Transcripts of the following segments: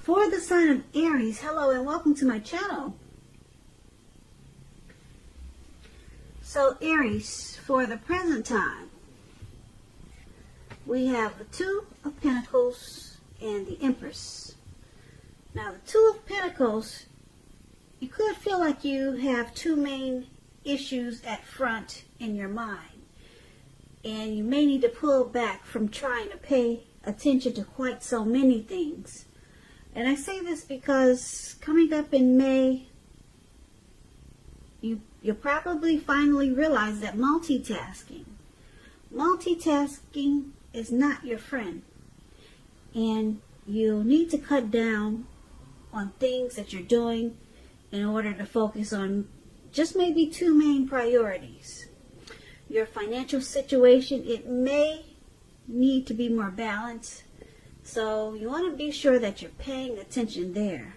For the sign of Aries, hello and welcome to my channel. So Aries, for the present time, we have the Two of Pentacles and the Empress. Now the Two of Pentacles, you could feel like you have two main issues at front in your mind. And you may need to pull back from trying to pay attention to quite so many things. And I say this because coming up in May, you'll probably finally realize that multitasking is not your friend. And you'll need to cut down on things that you're doing in order to focus on just maybe two main priorities. Your financial situation, it may need to be more balanced. So you want to be sure that you're paying attention there.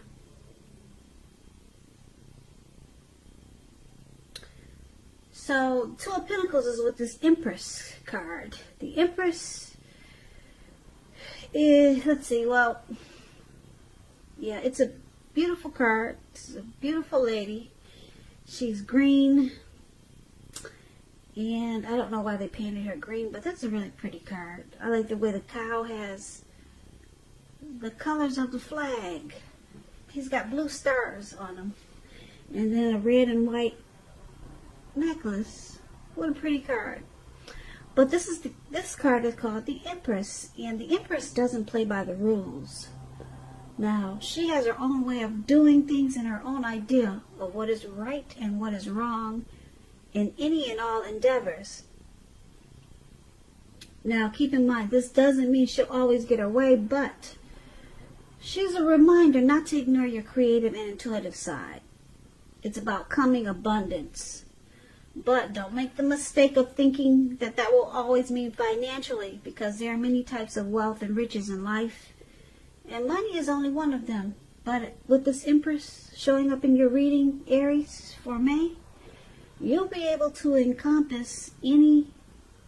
So Two of Pentacles is with this Empress card. The Empress is, let's see, well, yeah, it's a beautiful card. It's a beautiful lady. She's green. And I don't know why they painted her green, but that's a really pretty card. I like the way the cow has the colors of the flag. He's got blue stars on him. And then a red and white necklace. What a pretty card. But this card is called the Empress. And the Empress doesn't play by the rules. Now, she has her own way of doing things and her own idea of what is right and what is wrong in any and all endeavors. Now, keep in mind, this doesn't mean she'll always get her way, but she's a reminder not to ignore your creative and intuitive side. It's about coming abundance. But don't make the mistake of thinking that that will always mean financially, because there are many types of wealth and riches in life, and money is only one of them. But with this Empress showing up in your reading, Aries, for May, you'll be able to encompass any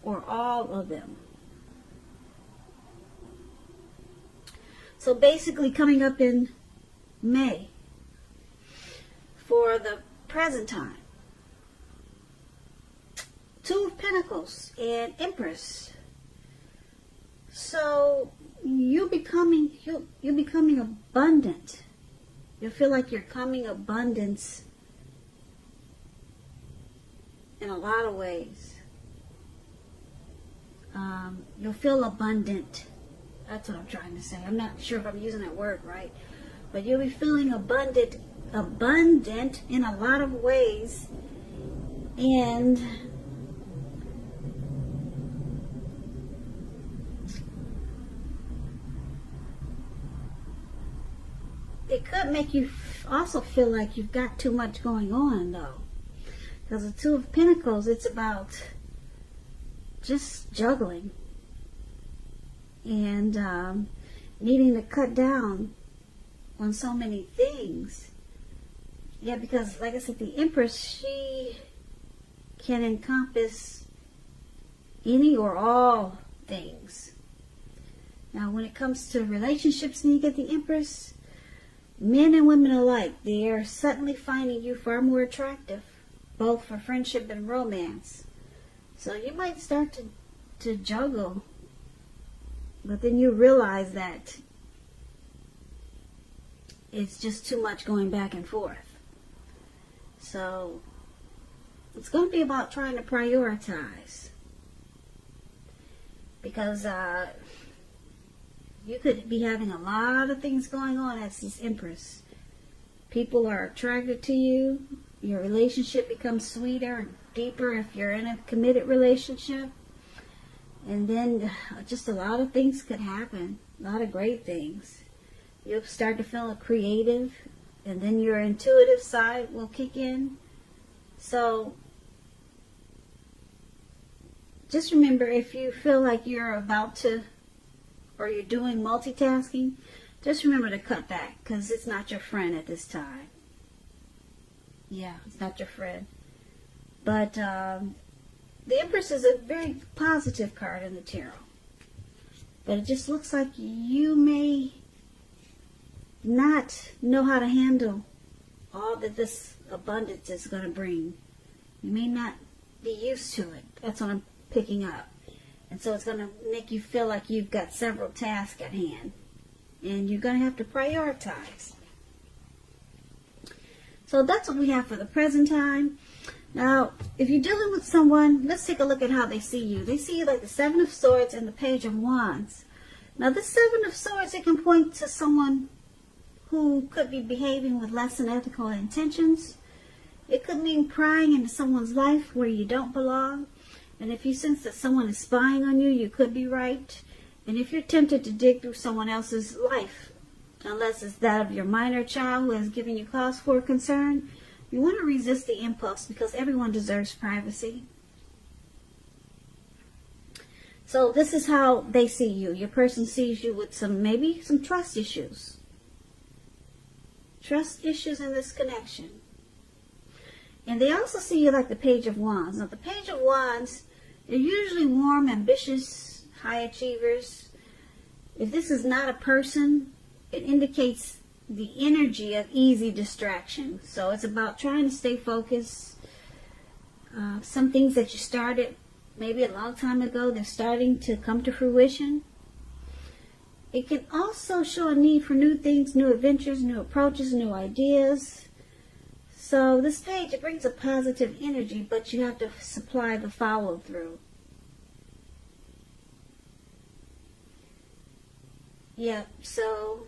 or all of them. So basically, coming up in May, for the present time, Two of Pentacles and Empress. So you're becoming abundant. You'll feel like you're coming abundance in a lot of ways. You'll feel abundant. That's what I'm trying to say. I'm not sure if I'm using that word right. But you'll be feeling abundant in a lot of ways. And it could make you also feel like you've got too much going on, though. Because the Two of Pentacles, it's about just juggling and needing to cut down on so many things. Yeah, because like I said, the Empress, she can encompass any or all things. Now, when it comes to relationships and you get the Empress, men and women alike, they are suddenly finding you far more attractive, both for friendship and romance. So you might start to juggle, but then you realize that it's just too much going back and forth. So it's going to be about trying to prioritize, because you could be having a lot of things going on as this Empress. People are attracted to you. Your relationship becomes sweeter and deeper if you're in a committed relationship. And then just a lot of things could happen. A lot of great things. You'll start to feel creative. And then your intuitive side will kick in. So just remember, if you feel like you're about to, or you're doing multitasking, just remember to cut back, because it's not your friend at this time. Yeah, it's not your friend. But the Empress is a very positive card in the tarot. But it just looks like you may not know how to handle all that this abundance is going to bring. You may not be used to it. That's what I'm picking up. And so it's going to make you feel like you've got several tasks at hand. And you're going to have to prioritize. So that's what we have for the present time. Now, if you're dealing with someone, let's take a look at how they see you. They see you like the Seven of Swords and the Page of Wands. Now, this Seven of Swords, it can point to someone who could be behaving with less than ethical intentions. It could mean prying into someone's life where you don't belong. And if you sense that someone is spying on you, you could be right. And if you're tempted to dig through someone else's life, unless it's that of your minor child who has given you cause for concern, you want to resist the impulse because everyone deserves privacy. So this is how they see you. Your person sees you with maybe some trust issues. Trust issues in this connection. And they also see you like the Page of Wands. Now the Page of Wands, they're usually warm, ambitious, high achievers. If this is not a person, it indicates the energy of easy distraction. So it's about trying to stay focused. Some things that you started maybe a long time ago, they're starting to come to fruition. It can also show a need for new things, new adventures, new approaches, new ideas. So this page, it brings a positive energy, but you have to supply the follow through. Yeah, so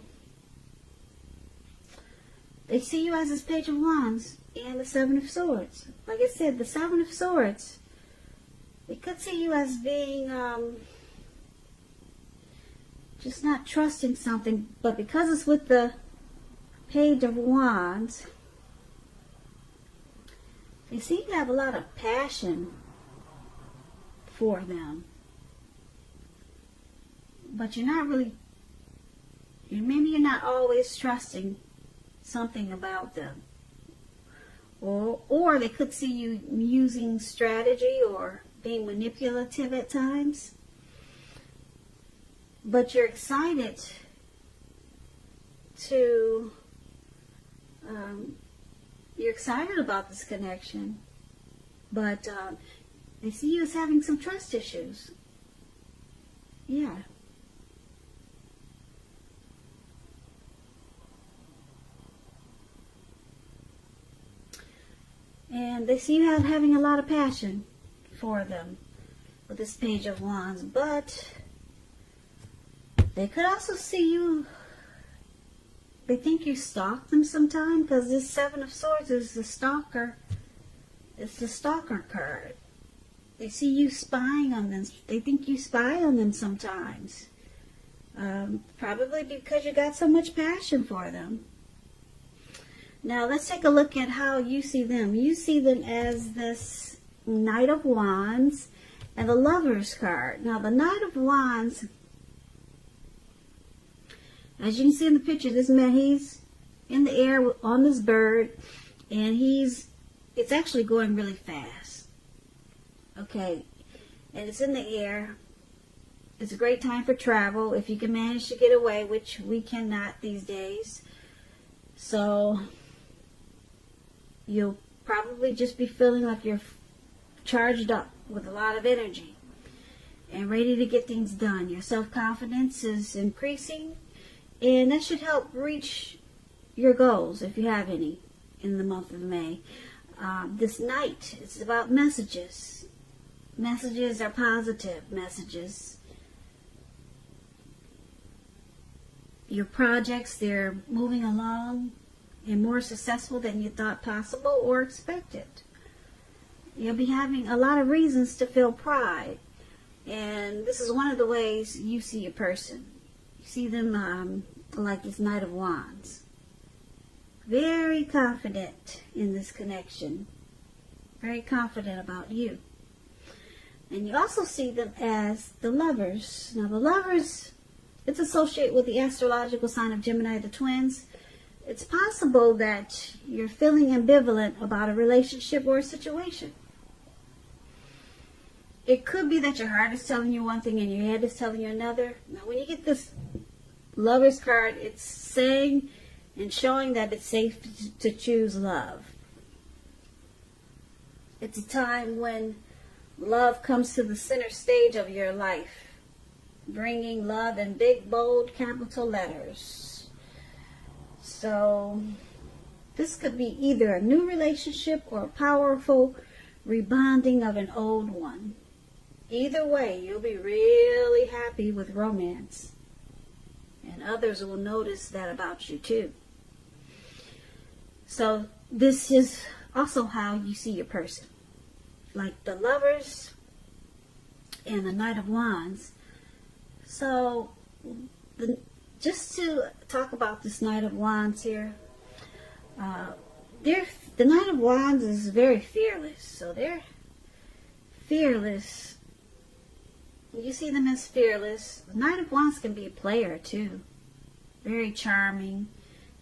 they see you as this Page of Wands and the Seven of Swords. Like I said, the Seven of Swords, they could see you as being just not trusting something, but because it's with the Page of Wands, they seem to have a lot of passion for them. But you're not really, maybe you're not always trusting something about them. Or they could see you using strategy or being manipulative at times. But you're excited to, you're excited about this connection. But they see you as having some trust issues. Yeah. And they see you having a lot of passion for them with this Page of Wands. But they could also see you, they think you stalk them sometime, because this Seven of Swords is the stalker. It's the stalker card. They see you spying on them. They think you spy on them sometimes. Probably because you got so much passion for them. Now let's take a look at how you see them. You see them as this Knight of Wands and the Lover's card. Now the Knight of Wands, as you can see in the picture, this man, he's in the air on this bird, and it's actually going really fast. Okay, and it's in the air. It's a great time for travel if you can manage to get away, which we cannot these days. So you'll probably just be feeling like you're charged up with a lot of energy and ready to get things done. Your self-confidence is increasing, and that should help reach your goals, if you have any, in the month of May. This night, it's about messages. Messages are positive messages. Your projects, they're moving along and more successful than you thought possible or expected. You'll be having a lot of reasons to feel pride. And this is one of the ways you see a person. You see them like this Knight of Wands. Very confident in this connection. Very confident about you. And you also see them as the Lovers. Now the Lovers, it's associated with the astrological sign of Gemini, the twins. It's possible that you're feeling ambivalent about a relationship or a situation. It could be that your heart is telling you one thing and your head is telling you another. Now, when you get this Lover's card, it's saying and showing that it's safe to choose love. It's a time when love comes to the center stage of your life, bringing love in big, bold, capital letters. So this could be either a new relationship or a powerful rebonding of an old one. Either way, you'll be really happy with romance. And others will notice that about you too. So this is also how you see your person. Like the Lovers and the Knight of Wands. So just to talk about this Knight of Wands here. The Knight of Wands is very fearless. So they're fearless. You see them as fearless. The Knight of Wands can be a player too. Very charming.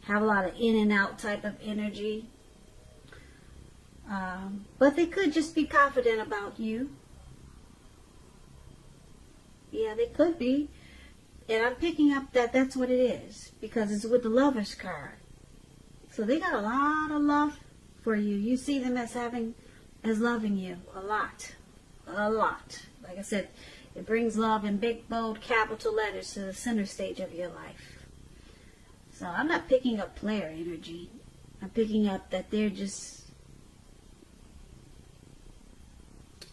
Have a lot of in and out type of energy. But they could just be confident about you. Yeah, they could be. And I'm picking up that that's what it is. Because it's with the Lovers card. So they got a lot of love for you. You see them as loving you. A lot. A lot. Like I said, it brings love in big, bold, capital letters to the center stage of your life. So I'm not picking up player energy. I'm picking up that they're just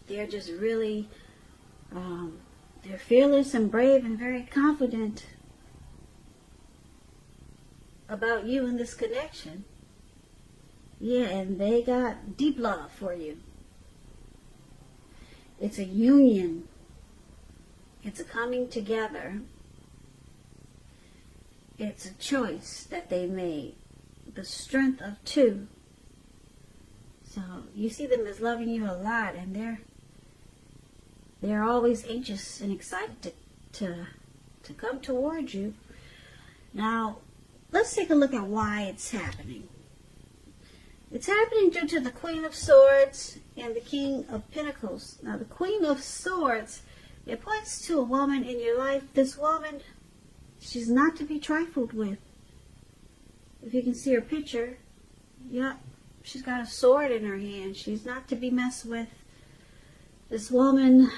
really, they're fearless and brave and very confident about you in this connection. Yeah, and they got deep love for you. It's a union. It's a coming together. It's a choice that they made. The strength of two. So you see them as loving you a lot, and they're always anxious and excited to come towards you. Now, let's take a look at why it's happening. It's happening due to the Queen of Swords and the King of Pentacles. Now, the Queen of Swords, it points to a woman in your life. This woman, she's not to be trifled with. If you can see her picture, yeah, she's got a sword in her hand. She's not to be messed with. This woman,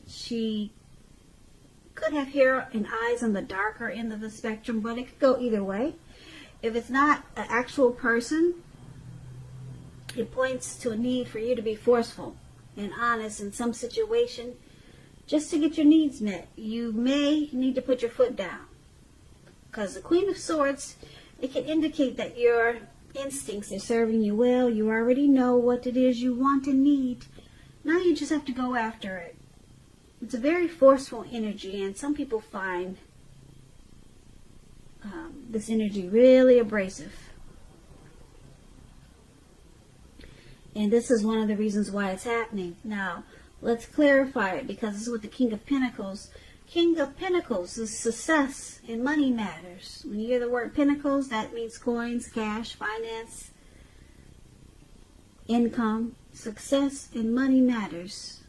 she could have hair and eyes on the darker end of the spectrum, but it could go either way. If it's not an actual person, it points to a need for you to be forceful and honest in some situation just to get your needs met. You may need to put your foot down. Because the Queen of Swords, it can indicate that your instincts are serving you well. You already know what it is you want and need. Now you just have to go after it. It's a very forceful energy, and some people find this energy really abrasive. And this is one of the reasons why it's happening. Now, let's clarify it, because this is with the King of Pentacles. King of Pentacles is success and money matters. When you hear the word Pentacles, that means coins, cash, finance, income, success, and money matters.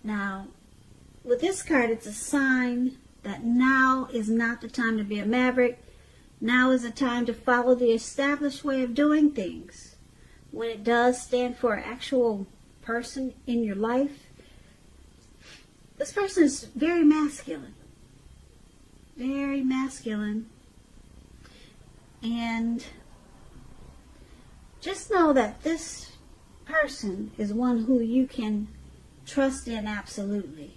Now, with this card, it's a sign that now is not the time to be a maverick. Now is the time to follow the established way of doing things. When it does stand for an actual person in your life, this person is very masculine. Very masculine. And just know that this person is one who you can trust in absolutely.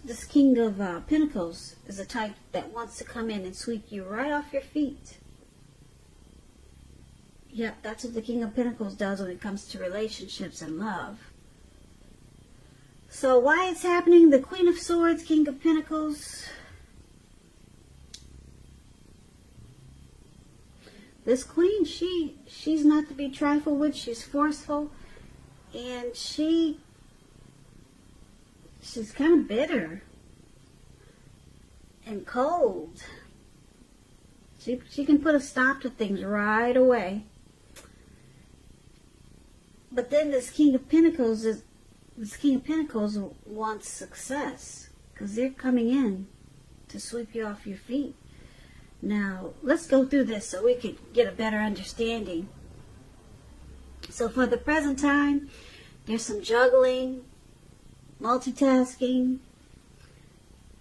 This King of Pentacles is a type that wants to come in and sweep you right off your feet. Yep, that's what the King of Pentacles does when it comes to relationships and love. So why it's happening? The Queen of Swords, King of Pentacles. This queen, she's not to be trifled with. She's forceful, and she's kind of bitter and cold. She can put a stop to things right away. But then this King of Pentacles this King of Pentacles wants success because they're coming in to sweep you off your feet. Now, let's go through this so we could get a better understanding. So for the present time, there's some juggling, multitasking,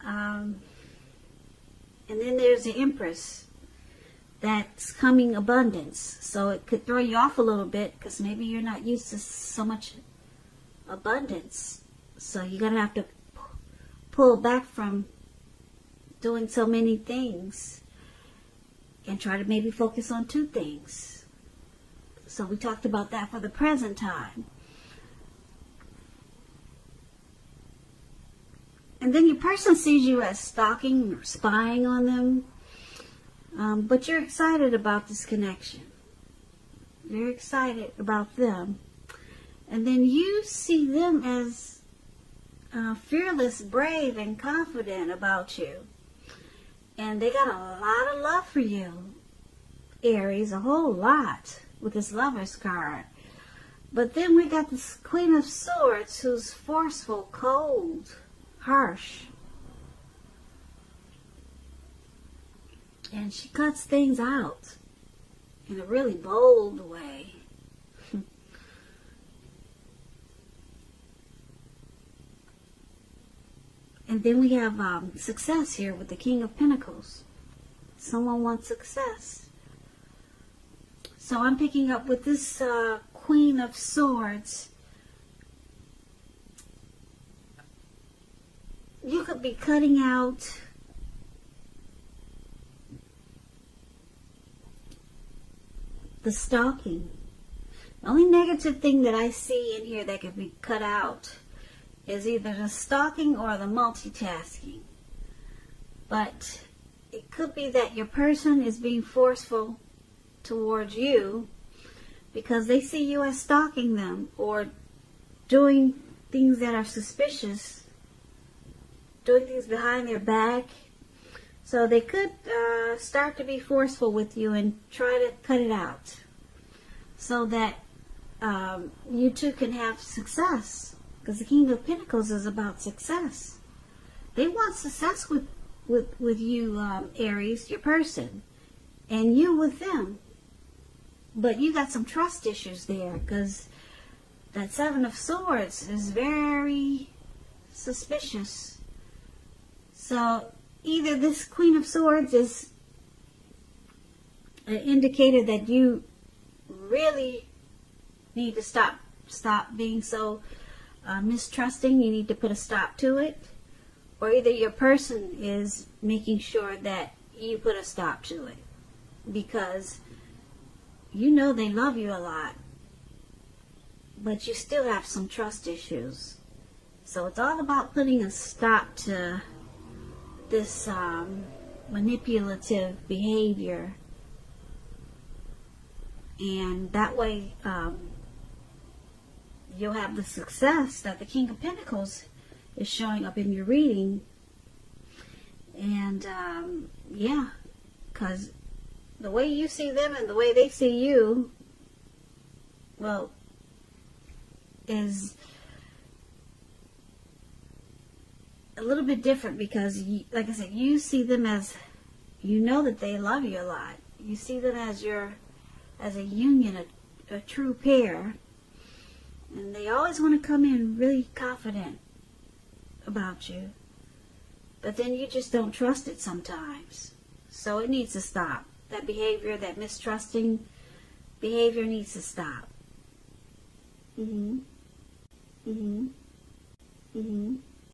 and then there's the Empress that's coming abundance. So it could throw you off a little bit because maybe you're not used to so much abundance. So you're going to have to pull back from doing so many things and try to maybe focus on two things. So we talked about that for the present time. And then your person sees you as stalking or spying on them. But you're excited about this connection. You're excited about them. And then you see them as fearless, brave, and confident about you. And they got a lot of love for you, Aries, a whole lot with this Lover's card. But then we got this Queen of Swords who's forceful, cold, harsh. And she cuts things out in a really bold way. And then we have success here with the King of Pentacles. Someone wants success. So I'm picking up with this Queen of Swords. You could be cutting out the stalking. The only negative thing that I see in here that could be cut out is either the stalking or the multitasking. But it could be that your person is being forceful towards you because they see you as stalking them or doing things that are suspicious, doing things behind their back. So they could start to be forceful with you and try to cut it out so that you two can have success. Because the King of Pentacles is about success. They want success with you, Aries, your person, and you with them. But you got some trust issues there because that Seven of Swords is very suspicious. So either this Queen of Swords is an indicator that you really need to stop being so mistrusting. You need to put a stop to it. Or either your person is making sure that you put a stop to it. Because you know they love you a lot. But you still have some trust issues. So it's all about putting a stop to this manipulative behavior. And that way you'll have the success that the King of Pentacles is showing up in your reading. And yeah, because the way you see them and the way they see you, well, is a little bit different because, like I said, you see them as, you know that they love you a lot. You see them as as a union, a true pair. And they always want to come in really confident about you. But then you just don't trust it sometimes. So it needs to stop. That behavior, that mistrusting behavior needs to stop. Mm-hmm. Mm-hmm. Mm-hmm.